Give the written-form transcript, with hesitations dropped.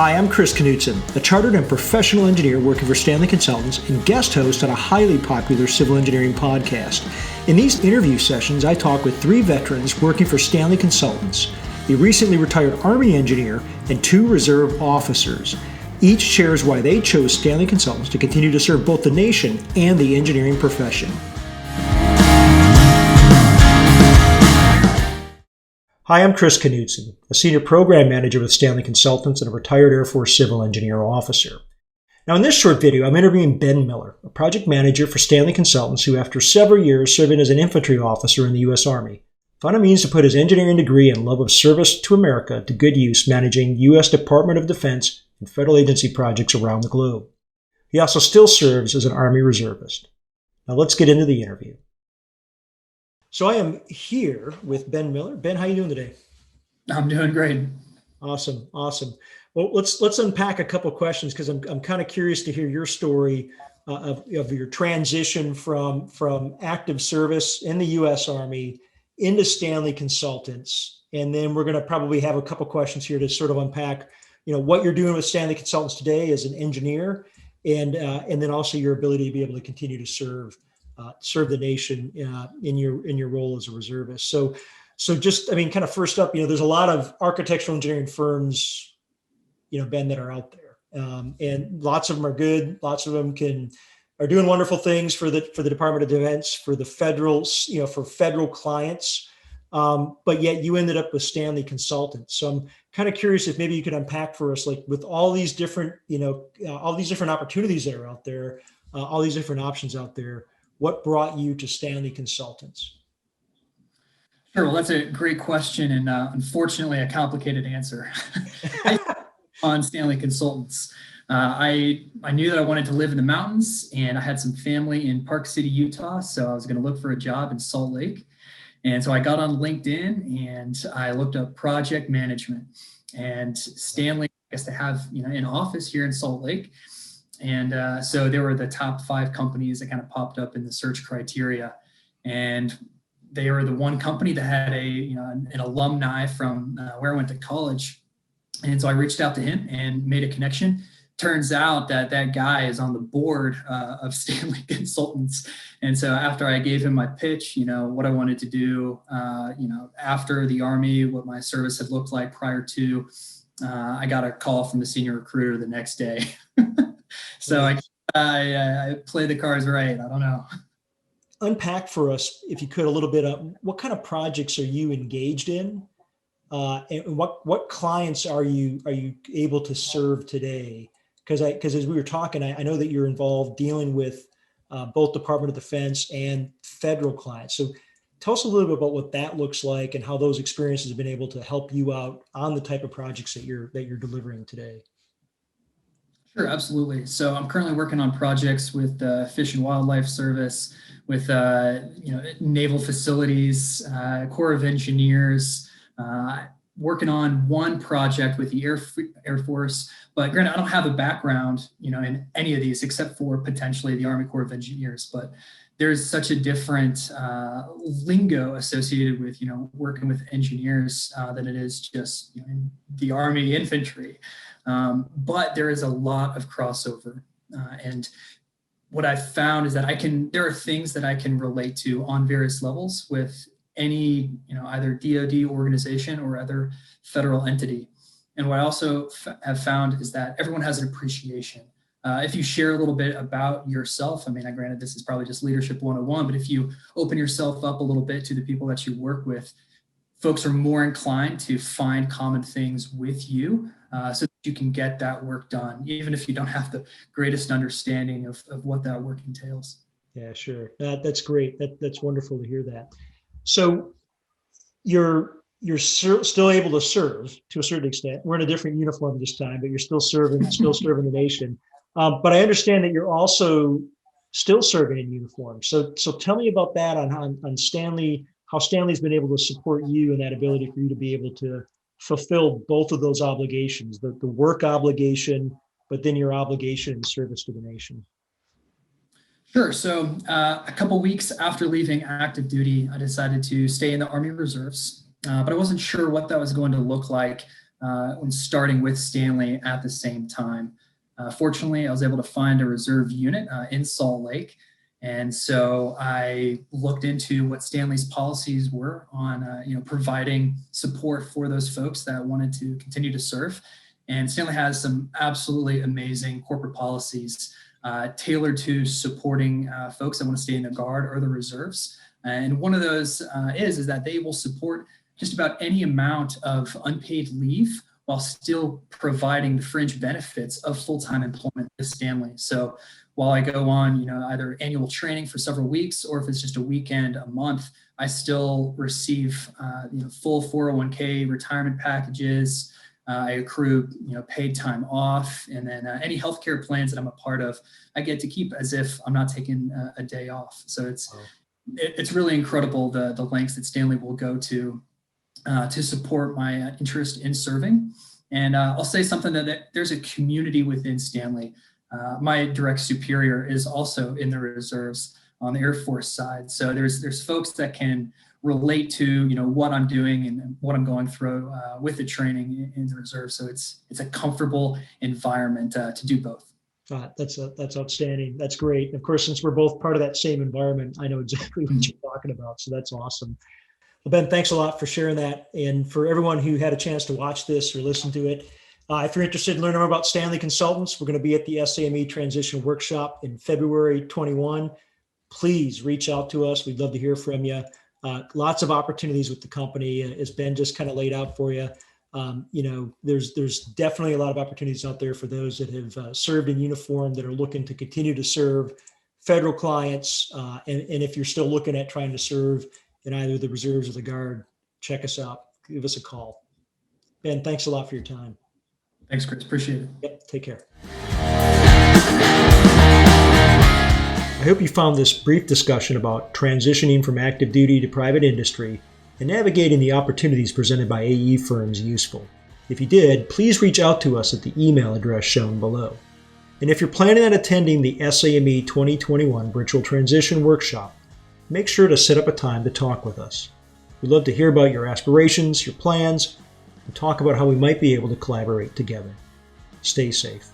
Hi, I'm Chris Knutson, a chartered and professional engineer working for Stanley Consultants and guest host on a highly popular civil engineering podcast. In these interview sessions, I talk with 3 veterans working for Stanley Consultants, a recently retired Army engineer, and 2 reserve officers. Each shares why they chose Stanley Consultants to continue to serve both the nation and the engineering profession. Hi, I'm Chris Knutson, a senior program manager with Stanley Consultants and a retired Air Force civil engineer officer. Now, in this short video, I'm interviewing Ben Miller, a project manager for Stanley Consultants who, after several years serving as an infantry officer in the U.S. Army, found a means to put his engineering degree and love of service to America to good use managing U.S. Department of Defense and federal agency projects around the globe. He also still serves as an Army reservist. Now, let's get into the interview. So I am here with Ben Miller. Ben, how are you doing today? I'm doing great. Awesome. Well, let's unpack a couple of questions because I'm kind of curious to hear your story of your transition from active service in the U.S. Army into Stanley Consultants, and then we're going to probably have a couple of questions here to sort of unpack, what you're doing with Stanley Consultants today as an engineer, and then also your ability to be able to continue to serve the nation in your role as a reservist. So just, kind of first up, there's a lot of architectural engineering firms, Ben, that are out there, and lots of them are good. Lots of them are doing wonderful things for the Department of Defense, for the federal, for federal clients. But yet you ended up with Stanley Consultants. So I'm kind of curious if maybe you could unpack for us, like with all these different, all these different opportunities that are out there, all these different options out there, what brought you to Stanley Consultants? Sure. Well, that's a great question, and unfortunately, a complicated answer. On Stanley Consultants, I knew that I wanted to live in the mountains, and I had some family in Park City, Utah, so I was going to look for a job in Salt Lake. And so I got on LinkedIn and I looked up project management, and Stanley, I guess, to have an office here in Salt Lake. And so there were the top 5 companies that kind of popped up in the search criteria, and they were the one company that had an alumni from where I went to college. And so I reached out to him and made a connection. Turns out that guy is on the board of Stanley Consultants. And so after I gave him my pitch, what I wanted to do, after the Army, what my service had looked like prior to, I got a call from the senior recruiter the next day. So I play the cards right. I don't know. Unpack for us, if you could, a little bit of what kind of projects are you engaged in, and what clients are you able to serve today? Because as we were talking, I know that you're involved dealing with both Department of Defense and federal clients. So tell us a little bit about what that looks like and how those experiences have been able to help you out on the type of projects that you're delivering today. Sure, absolutely. So I'm currently working on projects with Fish and Wildlife Service, with naval facilities, Corps of Engineers, working on one project with the Air Force. But granted, I don't have a background, in any of these except for potentially the Army Corps of Engineers. But there's such a different lingo associated with, working with engineers than it is just in the Army infantry. But there is a lot of crossover. And what I've found is that there are things that I can relate to on various levels with any, either DoD organization or other federal entity. And what I also have found is that everyone has an appreciation. If you share a little bit about yourself, granted, this is probably just leadership 101, but if you open yourself up a little bit to the people that you work with, folks are more inclined to find common things with you, so that you can get that work done, even if you don't have the greatest understanding of what that work entails. Yeah, sure. That's great. That's wonderful to hear that. So you're still able to serve to a certain extent. We're in a different uniform this time, but you're still serving the nation. But I understand that you're also still serving in uniform. So tell me about that on Stanley, how Stanley's been able to support you and that ability for you to be able to fulfill both of those obligations, the work obligation, but then your obligation in service to the nation. Sure. So a couple weeks after leaving active duty, I decided to stay in the Army Reserves, but I wasn't sure what that was going to look like when starting with Stanley at the same time. Fortunately, I was able to find a reserve unit in Salt Lake. And so I looked into what Stanley's policies were on, providing support for those folks that wanted to continue to serve. And Stanley has some absolutely amazing corporate policies tailored to supporting folks that want to stay in the Guard or the reserves. And one of those is that they will support just about any amount of unpaid leave while still providing the fringe benefits of full-time employment with Stanley. So while I go on, either annual training for several weeks, or if it's just a weekend, a month, I still receive, full 401k retirement packages. I accrue, paid time off, and then any healthcare plans that I'm a part of, I get to keep as if I'm not taking a day off. So it's really incredible the lengths that Stanley will go to support my interest in serving. And I'll say something that there's a community within Stanley. My direct superior is also in the reserves on the Air Force side. So there's folks that can relate to what I'm doing and what I'm going through with the training in the reserve. So it's a comfortable environment to do both. That's outstanding. That's great. Of course, since we're both part of that same environment, I know exactly what you're talking about. So that's awesome. Well, Ben, thanks a lot for sharing that. And for everyone who had a chance to watch this or listen to it, if you're interested in learning more about Stanley Consultants, we're going to be at the SAME Transition Workshop in February 21. Please reach out to us. We'd love to hear from you. Lots of opportunities with the company, as Ben just kind of laid out for you. There's definitely a lot of opportunities out there for those that have served in uniform, that are looking to continue to serve federal clients. And if you're still looking at trying to serve in either the reserves or the Guard, check us out. Give us a call. Ben, thanks a lot for your time. Thanks, Chris. Appreciate it. Yep. Take care. I hope you found this brief discussion about transitioning from active duty to private industry and navigating the opportunities presented by AE firms useful. If you did, please reach out to us at the email address shown below. And if you're planning on attending the SAME 2021 Virtual Transition Workshop, make sure to set up a time to talk with us. We'd love to hear about your aspirations, your plans, and talk about how we might be able to collaborate together. Stay safe.